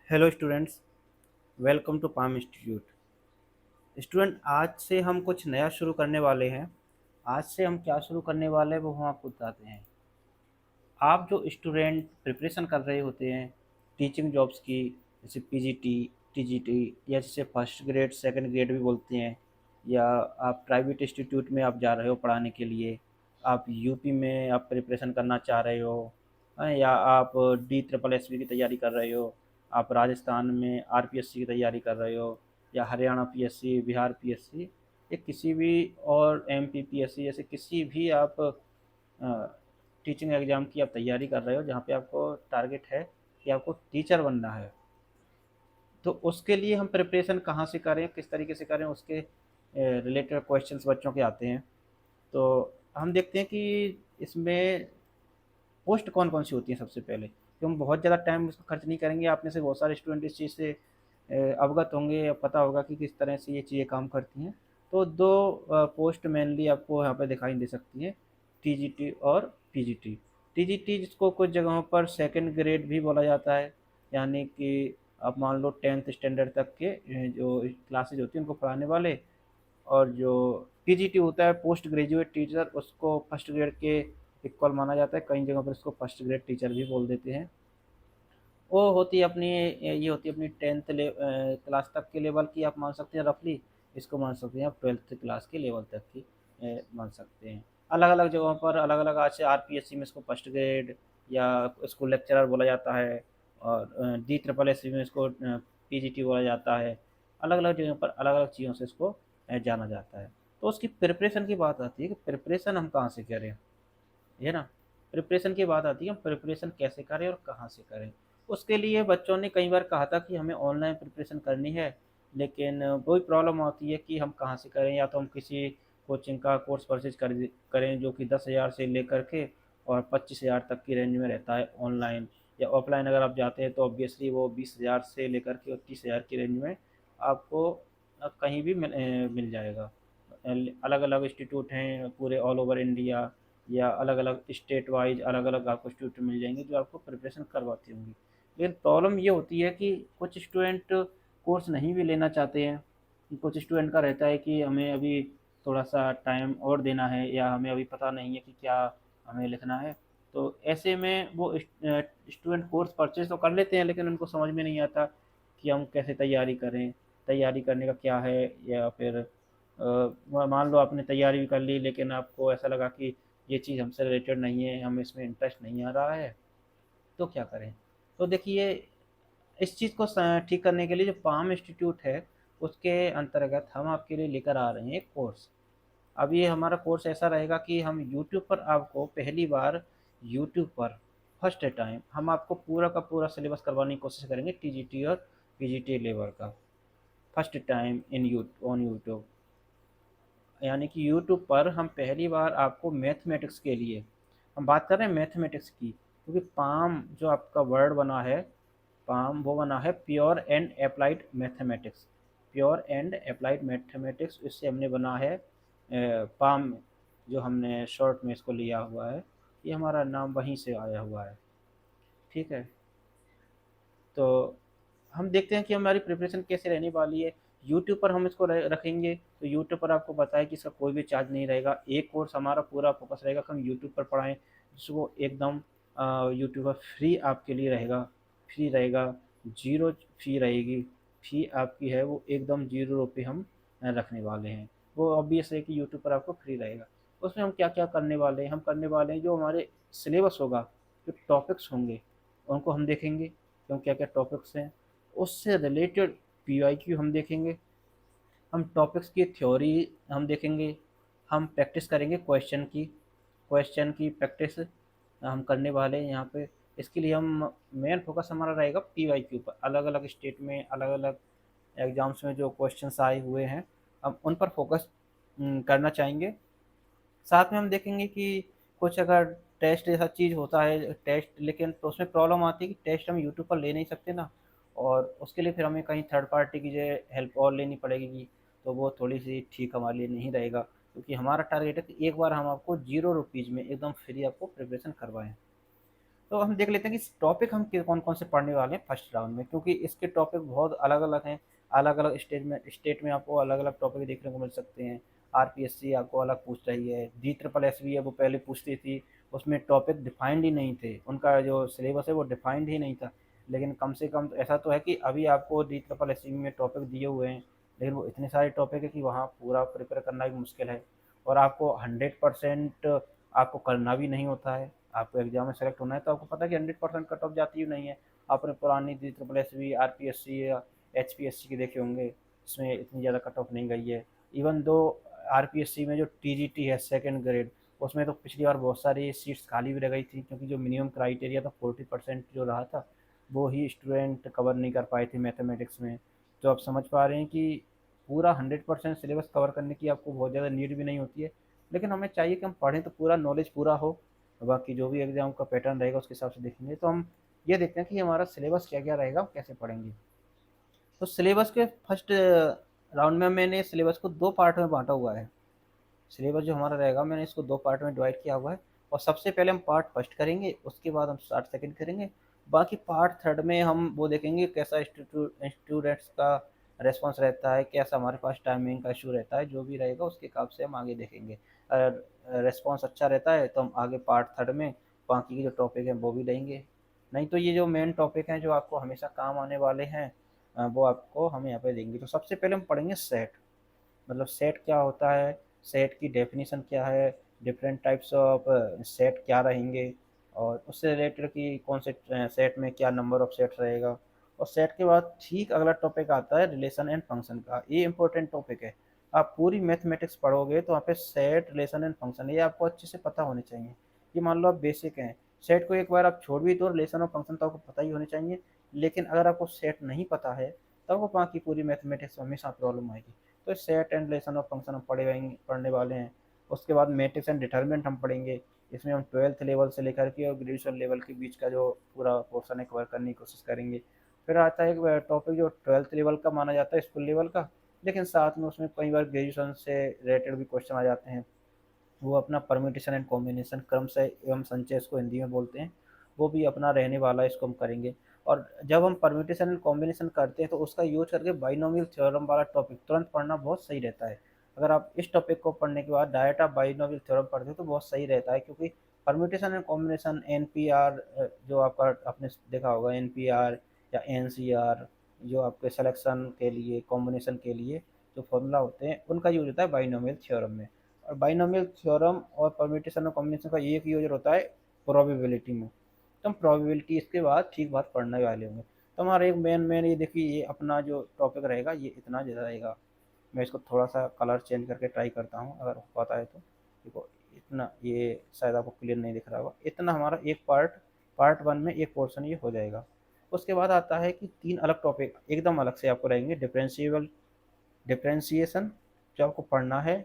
Hello students, welcome to Palm Institute. Student, आज से हम कुछ नया शुरू करने वाले हैं। आज से हम क्या शुरू करने वाले हैं वो हम आपको बताते हैं। आप जो स्टूडेंट प्रिपरेशन कर रहे होते हैं टीचिंग जॉब्स की, जैसे पीजीटी, टीजीटी, या जिसे फर्स्ट ग्रेड सेकंड ग्रेड भी बोलते हैं, या आप प्राइवेट इंस्टीट्यूट में आप जा रहे हो पढ़ाने के लिए, आप यूपी में आप प्रिपरेशन करना चाह रहे हो, या आप डी ट्रिपल एस की तैयारी कर रहे हो, आप राजस्थान में आरपीएससी की तैयारी कर रहे हो, या हरियाणा पीएससी, बिहार पीएससी, या किसी भी और एमपी पीएससी, जैसे किसी भी आप टीचिंग एग्ज़ाम की आप तैयारी कर रहे हो जहाँ पे आपको टारगेट है कि आपको टीचर बनना है। तो उसके लिए हम प्रिपरेशन कहाँ से करें, किस तरीके से करें, उसके रिलेटेड क्वेश्चंस बच्चों के आते हैं। तो हम देखते हैं कि इसमें पोस्ट कौन कौन सी होती है सबसे पहले, कि हम बहुत ज़्यादा टाइम उसको खर्च नहीं करेंगे। आप में से बहुत सारे स्टूडेंट इस चीज़ से अवगत होंगे या पता होगा कि किस तरह से ये चीज़ें काम करती हैं। तो दो पोस्ट मेनली आपको यहाँ पे दिखाई दे सकती हैं, टीजीटी और पीजीटी। टीजीटी जिसको कुछ जगहों पर सेकंड ग्रेड भी बोला जाता है, यानी कि आप मान लो 10th स्टैंडर्ड तक के जो क्लासेज होती हैं उनको पढ़ाने वाले। और जो पीजीटी होता है पोस्ट ग्रेजुएट टीचर, उसको फर्स्ट ग्रेड के इक्वल माना जाता है। कई जगहों पर इसको फर्स्ट ग्रेड टीचर भी बोल देते हैं। वो होती है अपनी, ये होती है अपनी 10th क्लास तक के लेवल की, आप मान सकते हैं रफली। इसको मान सकते हैं आप 12th क्लास के लेवल तक की मान सकते हैं। अलग अलग जगहों पर अलग अलग, आज से आरपीएससी में इसको फर्स्ट ग्रेड या इसको लेक्चरर बोला जाता है, और डी ट्रिपल एस में इसको पीजीटी बोला जाता है। अलग अलग जगहों पर अलग अलग चीज़ों से इसको जाना जाता है। तो उसकी प्रिपरेशन की बात आती है कि प्रिपरेशन हम कहाँ से करें, है ना। प्रिपरेशन की बात आती है, हम प्रिपरेशन कैसे करें और कहाँ से करें। उसके लिए बच्चों ने कई बार कहा था कि हमें ऑनलाइन प्रिपरेशन करनी है, लेकिन वही प्रॉब्लम आती है कि हम कहाँ से करें। या तो हम किसी कोचिंग का कोर्स परचेज करें जो कि 10,000 से लेकर के और 25,000 तक की रेंज में रहता है ऑनलाइन। या ऑफलाइन अगर आप जाते हैं तो ऑब्वियसली वो 20,000 से लेकर के और 30,000 की रेंज में आपको कहीं भी मिल जाएगा। अलग अलग इंस्टीट्यूट हैं पूरे ऑल ओवर इंडिया, या अलग अलग स्टेट वाइज अलग अलग आपको इंस्टीट्यूट मिल जाएंगे जो आपको प्रिपरेशन करवाती होंगी। लेकिन प्रॉब्लम ये होती है कि कुछ स्टूडेंट कोर्स नहीं भी लेना चाहते हैं। कुछ स्टूडेंट का रहता है कि हमें अभी थोड़ा सा टाइम और देना है, या हमें अभी पता नहीं है कि क्या हमें लिखना है। तो ऐसे में वो स्टूडेंट कोर्स परचेज तो कर लेते हैं, लेकिन उनको समझ में नहीं आता कि हम कैसे तैयारी करें, तैयारी करने का क्या है। या फिर मान लो आपने तैयारी भी कर ली, लेकिन आपको ऐसा लगा कि ये चीज़ हमसे रिलेटेड नहीं है, हमें इसमें इंटरेस्ट नहीं आ रहा है, तो क्या करें। तो देखिए, इस चीज़ को ठीक करने के लिए जो पाम इंस्टीट्यूट है उसके अंतर्गत हम आपके लिए लेकर आ रहे हैं एक कोर्स। अब ये हमारा कोर्स ऐसा रहेगा कि हम यूट्यूब पर आपको पहली बार, यूट्यूब पर फर्स्ट टाइम हम आपको पूरा का पूरा सिलेबस करवाने की कोशिश करेंगे, टीजीटी और पीजीटी लेवल का, first time in you on YouTube. यानी कि यूट्यूब पर हम पहली बार आपको मैथमेटिक्स के लिए, हम बात कर रहे हैं मैथमेटिक्स की, क्योंकि पाम जो आपका वर्ड बना है, पाम वो बना है pure and applied mathematics. Pure and applied mathematics, इससे हमने बना है पाम, जो हमने शॉर्ट में इसको लिया हुआ है। ये हमारा नाम वहीं से आया हुआ है, ठीक है। तो हम देखते हैं कि हमारी प्रिपरेशन कैसे रहने वाली है। यूट्यूब पर हम इसको रखेंगे, तो यूट्यूब पर आपको पता है कि इसका कोई भी चार्ज नहीं रहेगा। एक कोर्स हमारा पूरा फोकस रहेगा कि हम यूट्यूब पर पढ़ाएं, जिसको एकदम यूट्यूब पर फ्री आपके लिए रहेगा, फ्री रहेगा, जीरो फी रहेगी। फी आपकी है वो एकदम ₹0 हम रखने वाले हैं। वो ऑब्वियस है कि यूट्यूब पर आपको फ्री रहेगा। उसमें हम क्या क्या करने वाले हैं, हम करने वाले हैं जो हमारे सिलेबस होगा, जो टॉपिक्स होंगे उनको हम देखेंगे, क्यों क्या क्या टॉपिक्स हैं, उससे रिलेटेड पीवाईक्यू हम देखेंगे। हम टॉपिक्स की थ्योरी हम देखेंगे। हम प्रैक्टिस करेंगे क्वेश्चन की प्रैक्टिस हम करने वाले हैं यहाँ पे। इसके लिए हम, मेन फोकस हमारा रहेगा पीवाईक्यू पर, अलग अलग स्टेट में अलग अलग एग्जाम्स में जो क्वेश्चंस आए हुए हैं हम उन पर फोकस करना चाहेंगे। साथ में हम देखेंगे कि कुछ अगर टेस्ट जैसा चीज़ होता है टेस्ट, लेकिन तो उसमें प्रॉब्लम आती है कि टेस्ट हम यूट्यूब पर ले नहीं सकते ना, और उसके लिए फिर हमें कहीं थर्ड पार्टी की जो हेल्प और लेनी पड़ेगी। तो वो थोड़ी सी ठीक हमारे लिए नहीं रहेगा, क्योंकि हमारा टारगेट है कि एक बार हम आपको ₹0 में एकदम फ्री आपको प्रिपरेशन करवाएं। तो हम देख लेते हैं कि टॉपिक हम कौन कौन से पढ़ने वाले हैं फर्स्ट राउंड में, क्योंकि इसके टॉपिक बहुत अलग अलग हैं। अलग अलग स्टेट में आपको अलग अलग टॉपिक देखने को मिल सकते हैं। आरपीएससी आपको अलग पूछ रही है, जी ट्रिपल एस भी है वो पहले पूछती थी, उसमें टॉपिक डिफाइंड ही नहीं थे, उनका जो सिलेबस है वो डिफाइंड ही नहीं था। लेकिन कम से कम ऐसा तो है कि अभी आपको डी ट्रिपल एस में टॉपिक दिए हुए हैं, लेकिन वो इतने सारे टॉपिक है कि वहाँ पूरा प्रिपेयर करना भी मुश्किल है। और आपको 100% आपको करना भी नहीं होता है। आपको एग्जाम में सेलेक्ट होना है तो आपको पता है कि 100% कट ऑफ जाती ही नहीं है। आपने पुरानी G triple S B, R P S C या एच पी एस सी की देखे होंगे, इसमें इतनी ज़्यादा कट ऑफ नहीं गई है। Even though are P S सी में जो टी जी टी है सेकेंड ग्रेड, उसमें तो पिछली बार बहुत सारी सीट्स खाली भी रह गई थी, क्योंकि जो मिनिमम क्राइटेरिया था 40% जो रहा था, वो ही स्टूडेंट कवर नहीं कर पाए थे मैथमेटिक्स में। तो आप समझ पा रहे हैं कि पूरा 100% सिलेबस कवर करने की आपको बहुत ज़्यादा नीड भी नहीं होती है। लेकिन हमें चाहिए कि हम पढ़ें तो पूरा नॉलेज पूरा हो। बाकी जो भी एग्ज़ाम का पैटर्न रहेगा उसके हिसाब से देखेंगे। तो हम ये देखते हैं कि हमारा सिलेबस क्या क्या रहेगा, कैसे पढ़ेंगे। तो सिलेबस के फर्स्ट राउंड में मैंने सिलेबस को दो पार्ट में बांटा हुआ है। सिलेबस जो हमारा रहेगा मैंने इसको दो पार्ट में डिवाइड किया हुआ है। और सबसे पहले हम पार्ट फर्स्ट करेंगे, उसके बाद हम पार्ट सेकंड करेंगे। बाकी पार्ट थर्ड में हम वो देखेंगे कैसा स्टूडेंट्स का रेस्पॉन्स रहता है, कैसा हमारे पास टाइमिंग का इशू रहता है, जो भी रहेगा उसके हिसाब से हम आगे देखेंगे। अगर रेस्पॉन्स अच्छा रहता है तो हम आगे पार्ट थर्ड में बाकी के जो टॉपिक हैं वो भी लेंगे। नहीं तो ये जो मेन टॉपिक हैं जो आपको हमेशा काम आने वाले हैं, वो आपको हम यहाँ पे देंगे। तो सबसे पहले हम पढ़ेंगे सेट, मतलब सेट क्या होता है, सेट की डेफिनेशन क्या है, डिफरेंट टाइप्स ऑफ सेट क्या रहेंगे, और उससे रिलेटेड कि कौन से सेट में क्या नंबर ऑफ सेट रहेगा। और सेट के बाद ठीक अगला टॉपिक आता है रिलेशन एंड फंक्शन का। ये इंपॉर्टेंट टॉपिक है। आप पूरी मैथमेटिक्स पढ़ोगे तो वहाँ पे सेट, रिलेशन एंड फंक्शन ये आपको अच्छे से पता होने चाहिए। ये मान लो आप बेसिक हैं, सेट को एक बार आप छोड़ भी दो, रिलेशन और फंक्शन तो आपको पता ही होने चाहिए। लेकिन अगर आपको सेट नहीं पता है तब वो बाकी पूरी मैथमेटिक्स में हमेशा प्रॉब्लम आएगी। तो set and relation of function हम पढ़ने वाले हैं। उसके बाद मैट्रिक्स एंड डिटरमिनेंट हम पढ़ेंगे। इसमें हम 12th लेवल से लेकर के और ग्रेजुएशन लेवल के बीच का जो पूरा पोर्शन है कवर करने की कोशिश करेंगे। फिर आता है एक टॉपिक जो 12th लेवल का माना जाता है, स्कूल लेवल का, लेकिन साथ में उसमें कई बार ग्रेजुएशन से रिलेटेड भी क्वेश्चन आ जाते हैं। वो अपना परम्यूटेशन एंड कॉम्बिनेशन, क्रमशः एवं संचय इसको हिंदी में बोलते हैं, वो भी अपना रहने वाला है, इसको हम करेंगे। और जब हम परम्यूटेशन एंड कॉम्बिनेशन करते हैं तो उसका यूज करके बाइनोमियल थ्योरम वाला टॉपिक तुरंत पढ़ना बहुत सही रहता है। अगर आप इस टॉपिक को पढ़ने के बाद डायरेक्ट आप बाइनोमियल थ्योरम पढ़ते हो तो बहुत सही रहता है, क्योंकि परम्यूटेशन एंड कॉम्बिनेशन एनपीआर, जो आपका आपने देखा होगा एनपीआर या एनसीआर, जो आपके सिलेक्शन के लिए, कॉम्बिनेशन के लिए जो फॉर्मूला होते हैं उनका यूज होता है बाइनोमियल थ्योरम में। और बाइनोमियल थ्योरम और परम्यूटेशन और कॉम्बिनेशन का एक यूज होता है प्रोबेबिलिटी में। तो हम प्रोबेबिलिटी इसके बाद ठीक बात पढ़ने वाले होंगे। तो हमारा एक मेन मेन ये देखिए, ये अपना जो टॉपिक रहेगा ये इतना ज़्यादा रहेगा। मैं इसको थोड़ा सा कलर चेंज करके ट्राई करता हूँ, अगर हो पाता है तो। देखो इतना, ये शायद आपको क्लियर नहीं दिख रहा होगा, इतना हमारा एक पार्ट वन में एक पोर्शन ये हो जाएगा। उसके बाद आता है कि तीन अलग टॉपिक एकदम अलग से आपको रहेंगे। डिफरेंशिएशन जो आपको पढ़ना है,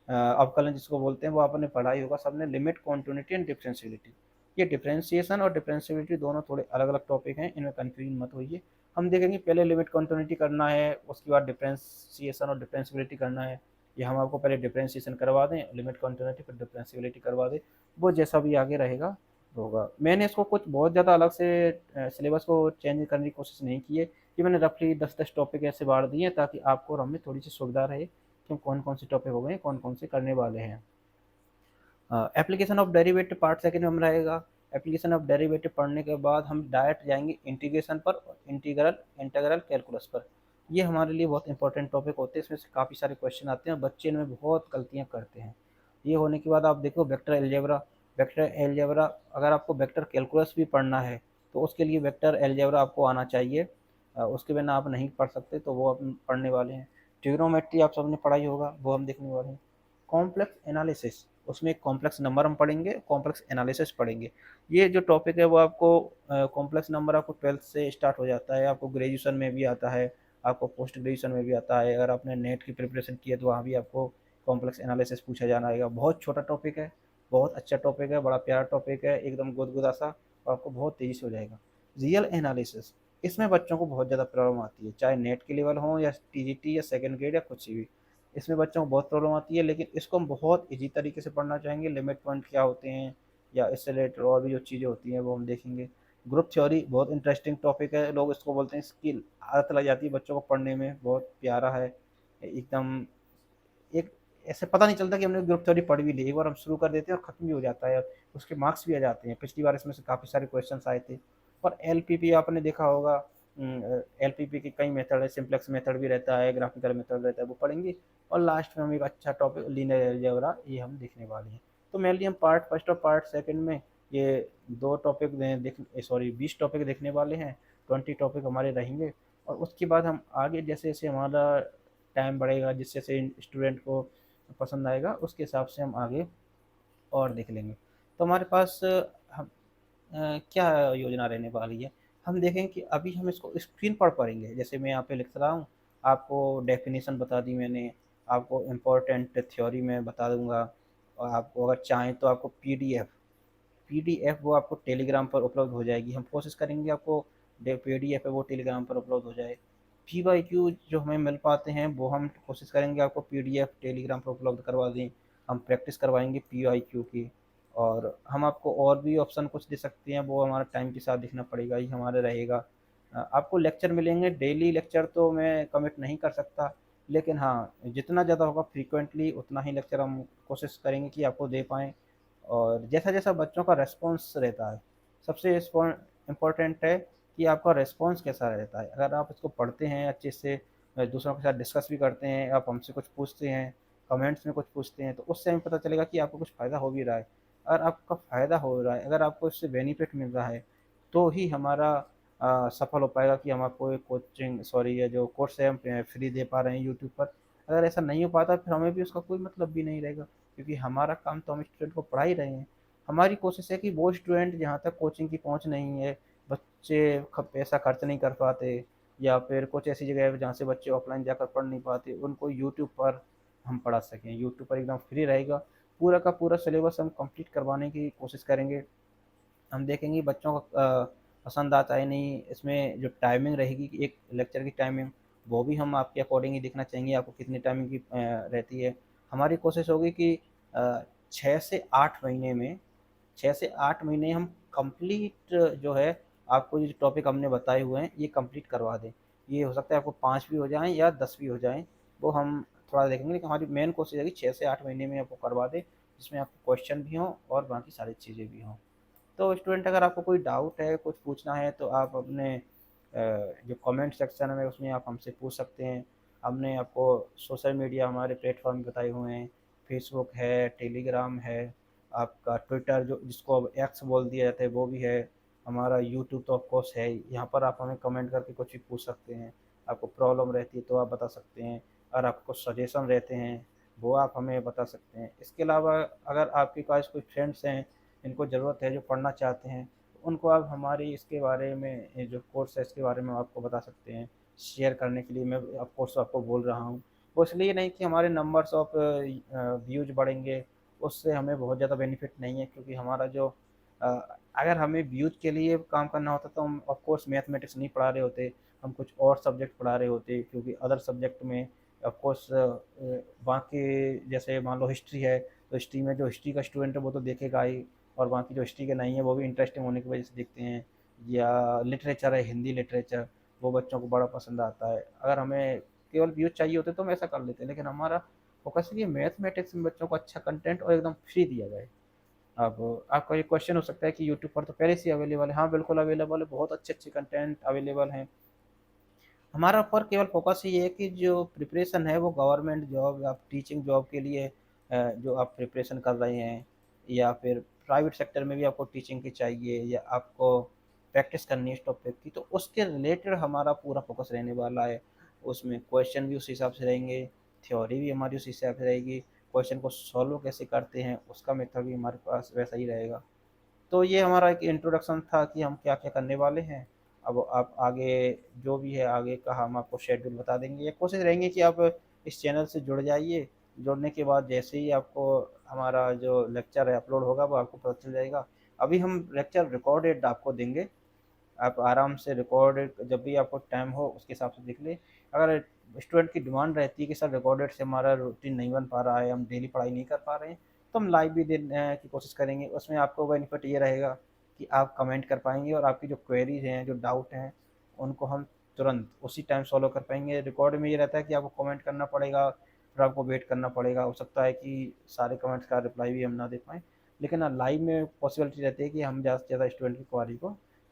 अवकलन जिसको बोलते हैं, वो आपने पढ़ा ही होगा सबने, लिमिट, कॉन्टिन्यूटी एंड डिफरेंशियलिटी। ये डिफरेंशिएशन और डिफरेंशियलिटी दोनों थोड़े अलग अलग टॉपिक हैं, इनमें कन्फ्यूजन मत होइए। हम देखेंगे पहले लिमिट कॉन्टिन्यूटी करना है, उसके बाद डिफरेंशिएशन और डिफरेंशियलिटी करना है। ये हम आपको पहले डिफरेंशिएशन करवा दें, लिमिट कॉन्टिन्यूटी फिर डिफरेंशियलिटी करवा दें, वो जैसा भी आगे रहेगा होगा। मैंने इसको कुछ बहुत ज़्यादा अलग से सिलेबस को चेंज करने की कोशिश नहीं की है। कि मैंने रफली 10-10 टॉपिक ऐसे बांट दिए हैं ताकि आपको और हमें थोड़ी सी सुविधा रहे कि हम कौन कौन से टॉपिक हो गए, कौन कौन से करने वाले हैं। Application of derivative part second में हम रहेगा। एप्लीकेशन ऑफ डेरिवेटिव पढ़ने के बाद हम डायरेक्ट जाएंगे इंटीग्रेशन पर, इंटीग्रल इंटीग्रल कैलकुलस पर। ये हमारे लिए बहुत इंपॉर्टेंट टॉपिक होते हैं, इसमें से काफ़ी सारे क्वेश्चन आते हैं, बच्चे इनमें बहुत गलतियाँ करते हैं। ये होने के बाद आप देखो वेक्टर एलजेब्रा। वेक्टर एलजेब्रा, अगर आपको वेक्टर कैलकुलस भी पढ़ना है तो उसके लिए वेक्टर एलजेब्रा आपको आना चाहिए। उसके बिना आप नहीं पढ़ सकते, तो वो हम पढ़ने वाले हैं। ट्रिग्नोमेट्री आप सबने पढ़ाई होगा, वो हम देखने वाले हैं। कॉम्प्लेक्स एनालिसिस, उसमें एक कॉम्प्लेक्स नंबर हम पढ़ेंगे, कॉम्प्लेक्स एनालिसिस पढ़ेंगे। ये जो टॉपिक है वो आपको, कॉम्प्लेक्स नंबर आपको 12th से स्टार्ट हो जाता है, आपको ग्रेजुएशन में भी आता है, आपको पोस्ट ग्रेजुएशन में भी आता है। अगर आपने नेट की प्रिपरेशन की है तो वहाँ भी आपको कॉम्प्लेक्स एनालिसिस पूछा जाना आएगा। बहुत छोटा टॉपिक है, बहुत अच्छा टॉपिक है, बड़ा प्यारा टॉपिक है, एकदम गुदगुदा सा, और आपको बहुत तेज़ी से हो जाएगा। रियल एनालिसिस, इसमें बच्चों को बहुत ज़्यादा प्रॉब्लम आती है, चाहे नेट के लेवल हो या टीजीटी या सेकंड ग्रेड या कुछ भी। इसमें बच्चों को बहुत प्रॉब्लम आती है, लेकिन इसको हम बहुत ईजी तरीके से पढ़ना चाहेंगे। लिमिट पॉइंट क्या होते हैं, या इससे रिलेटेड और भी जो चीज़ें होती हैं वो हम देखेंगे। ग्रुप थ्योरी बहुत इंटरेस्टिंग टॉपिक है, लोग इसको बोलते हैं इसकी आदत लग जाती है बच्चों को पढ़ने में, बहुत प्यारा है एकदम। एक ऐसे पता नहीं चलता कि हमने ग्रुप थ्योरी पढ़ भी ली, एक बार हम शुरू कर देते हैं और ख़त्म भी हो जाता है, उसके मार्क्स भी आ जाते हैं। पिछली बार इसमें से काफ़ी सारे क्वेश्चंस आए थे। और एलपीपी आपने देखा होगा, एलपीपी के कई मेथड है, सिंप्लेक्स मेथड भी रहता है, ग्राफिकल मेथड रहता है, वो पढ़ेंगे। और लास्ट में हम एक अच्छा टॉपिक लीनियर अलजेब्रा ये हम देखने वाले हैं। तो मेनली हम पार्ट फर्स्ट और पार्ट सेकंड में ये 2 टॉपिक देख सॉरी 20 टॉपिक देखने वाले हैं, 20 टॉपिक हमारे रहेंगे। और उसके बाद हम आगे जैसे-जैसे हमारा टाइम बढ़ेगा, जिससे से स्टूडेंट को पसंद आएगा, उसके हिसाब से हम आगे और देख लेंगे। तो हमारे पास हम क्या योजना रहने वाली है? हम देखेंगे कि अभी हम इसको स्क्रीन पर पढ़ेंगे, जैसे मैं यहाँ पे लिख रहा हूँ, आपको डेफ़िनिशन बता दी मैंने, आपको इम्पोर्टेंट थ्योरी मैं बता दूँगा, और आपको अगर चाहें तो आपको पीडीएफ वो आपको टेलीग्राम पर उपलब्ध हो जाएगी। हम कोशिश करेंगे आपको पीडीएफ है वो टेलीग्राम पर उपलब्ध हो जाए। पीवाईक्यू जो हमें मिल पाते हैं वो हम कोशिश करेंगे आपको पीडीएफ टेलीग्राम पर उपलब्ध करवा दें। हम प्रैक्टिस करवाएंगे पीवाईक्यू की। और हम आपको और भी ऑप्शन कुछ दे सकते हैं, वो हमारा टाइम के साथ देखना पड़ेगा, ही हमारा रहेगा। आपको लेक्चर मिलेंगे, डेली लेक्चर तो मैं कमिट नहीं कर सकता, लेकिन हाँ जितना ज़्यादा होगा फ्रीक्वेंटली उतना ही लेक्चर हम कोशिश करेंगे कि आपको दे पाएँ। और जैसा-जैसा बच्चों का रिस्पॉन्स रहता है, सबसे इम्पोर्टेंट है कि आपका रिस्पॉन्स कैसा रहता है। अगर आप इसको पढ़ते हैं अच्छे से, दूसरों के साथ डिस्कस भी करते हैं, आप हमसे कुछ पूछते हैं, कमेंट्स में कुछ पूछते हैं, तो उससे हमें पता चलेगा कि आपको कुछ फ़ायदा हो भी रहा है। अगर आपका फ़ायदा हो रहा है, अगर आपको इससे बेनिफिट मिल रहा है, तो ही हमारा सफल हो पाएगा कि हम आपको एक कोचिंग सॉरी ये जो कोर्स है हम फ्री दे पा रहे हैं यूट्यूब पर। अगर ऐसा नहीं हो पाता फिर हमें भी उसका कोई मतलब भी नहीं रहेगा, क्योंकि हमारा काम तो हम स्टूडेंट को पढ़ा ही रहे हैं। हमारी कोशिश है कि वो स्टूडेंट जहाँ तक कोचिंग की पहुँच नहीं है, बच्चे पैसा खर्च नहीं कर पाते, या फिर कुछ ऐसी जगह है जहाँ से बच्चे ऑफलाइन जाकर पढ़ नहीं पाते, उनको यूट्यूब पर हम पढ़ा सकें। यूट्यूब पर एकदम फ्री रहेगा, पूरा का पूरा सिलेबस हम कंप्लीट करवाने की कोशिश करेंगे। हम देखेंगे बच्चों को पसंद आता है नहीं, इसमें जो टाइमिंग रहेगी कि एक लेक्चर की टाइमिंग, वो भी हम आपके अकॉर्डिंग ही देखना चाहेंगे, आपको कितनी टाइमिंग की रहती है। हमारी कोशिश होगी कि 6 से 8 महीने में 6 से 8 महीने हम कंप्लीट जो है, आपको ये जो टॉपिक हमने बताए हुए हैं, ये कंप्लीट करवा दें। ये हो सकता है आपको 5 भी हो जाएँ या 10 भी हो जाएँ, वो हम थोड़ा देखेंगे, लेकिन हमारी मेन कोशिश है कि 6 से 8 महीने में आपको करवा दें, जिसमें आपको क्वेश्चन भी हों और बाकी सारी चीज़ें भी हों। तो स्टूडेंट अगर आपको कोई डाउट है, कुछ पूछना है, तो आप अपने जो कमेंट सेक्शन है उसमें आप हमसे पूछ सकते हैं। हमने आपको सोशल मीडिया हमारे प्लेटफ़ॉर्म बताए हुए हैं, फ़ेसबुक है, टेलीग्राम है, आपका ट्विटर जो जिसको अब एक्स बोल दिया जाता है वो भी है, हमारा यूट्यूब तो ऑफ कोर्स है ही। यहाँ पर आप हमें कमेंट करके कुछ भी पूछ सकते हैं। आपको प्रॉब्लम रहती है तो आप बता सकते हैं, और आपको सजेशन रहते हैं, वो आप हमें बता सकते हैं। इसके अलावा अगर आपके पास कोई फ्रेंड्स हैं इनको ज़रूरत है, जो पढ़ना चाहते हैं, तो उनको आप हमारी इसके बारे में ये जो कोर्स है इसके बारे में आपको बता सकते हैं। शेयर करने के लिए मैं ऑफ कोर्स आपको बोल रहा हूँ। वो इसलिए नहीं कि हमारे नंबर्स ऑफ व्यूज़ बढ़ेंगे, उससे हमें बहुत ज़्यादा बेनिफिट नहीं है, क्योंकि हमारा जो अ, अगर हमें व्यूज़ के लिए काम करना होता तो हम ऑफ कोर्स मैथमेटिक्स नहीं पढ़ा रहे होते, हम कुछ और सब्जेक्ट पढ़ा रहे होते, क्योंकि अदर सब्जेक्ट में ऑफ कोर्स बाकी जैसे मान लो हिस्ट्री है, तो हिस्ट्री में जो हिस्ट्री का स्टूडेंट है वो तो देखेगा ही, और बाकी जो हिस्ट्री के नहीं है वो भी इंटरेस्टिंग होने की वजह से देखते हैं। या लिटरेचर है, हिंदी लिटरेचर, वो बच्चों को बड़ा पसंद आता है। अगर हमें केवल व्यूज़ चाहिए होते तो हम ऐसा कर लेते हैं, लेकिन हमारा फोकस है कि मैथमेटिक्स में बच्चों को अच्छा कंटेंट और एकदम फ्री दिया जाए। अब आपका ये क्वेश्चन हो सकता है कि यूट्यूब पर तो पहले से ही अवेलेबल है। हाँ, बिल्कुल अवेलेबल है, बहुत अच्छे-अच्छे कंटेंट अवेलेबल हैं। हमारा ऊपर केवल फोकस ये है कि जो प्रिपरेशन है वो गवर्नमेंट जॉब या टीचिंग जॉब के लिए जो आप प्रिपरेशन कर रहे हैं, या फिर प्राइवेट सेक्टर में भी आपको टीचिंग की चाहिए, या आपको प्रैक्टिस करनी है इस टॉपिक की, तो उसके रिलेटेड हमारा पूरा फोकस रहने वाला है। उसमें क्वेश्चन भी उस हिसाब से रहेंगे, थ्योरी भी हमारी उस हिसाब से रहेगी, क्वेश्चन को सॉल्व कैसे करते हैं उसका मेथड भी हमारे पास वैसा ही रहेगा। तो ये हमारा एक इंट्रोडक्शन था कि हम क्या-क्या करने वाले हैं। अब आप आगे जो भी है आगे का हम आपको शेड्यूल बता देंगे, या कोशिश रहेंगे कि आप इस चैनल से जुड़ जाइए। जुड़ने के बाद जैसे ही आपको हमारा जो लेक्चर है अपलोड होगा वो आपको पता चल जाएगा। अभी हम लेक्चर रिकॉर्डेड आपको देंगे, आप आराम से रिकॉर्डेड जब भी आपको टाइम हो उसके हिसाब से देख लें। अगर स्टूडेंट की डिमांड रहती है कि सर रिकॉर्डेड से हमारा रूटीन नहीं बन पा रहा है, हम डेली पढ़ाई नहीं कर पा रहे हैं, तो हम लाइव भी देने की कोशिश करेंगे। उसमें आपको बेनिफिट ये रहेगा कि आप कमेंट कर पाएंगे और आपकी जो क्वेरीज हैं, जो डाउट हैं, उनको हम तुरंत उसी टाइम सॉल्व कर पाएंगे। रिकॉर्ड में ये रहता है कि आपको कमेंट करना पड़ेगा, फिर आपको वेट करना पड़ेगा। हो सकता है कि सारे कमेंट्स का रिप्लाई भी हम ना दे पाएँ, लेकिन लाइव में पॉसिबिलिटी रहती है कि हम ज़्यादा से ज़्यादा स्टूडेंट की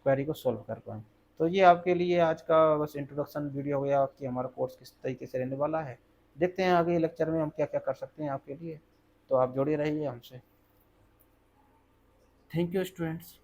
क्वेरी को सॉल्व कर पाएँ। तो ये आपके लिए आज का बस इंट्रोडक्शन वीडियो हो गया कि हमारा कोर्स किस तरीके से रहने वाला है। देखते हैं आगे लेक्चर में हम क्या-क्या कर सकते हैं आपके लिए। तो आप जुड़े रहिए हमसे। Thank you students.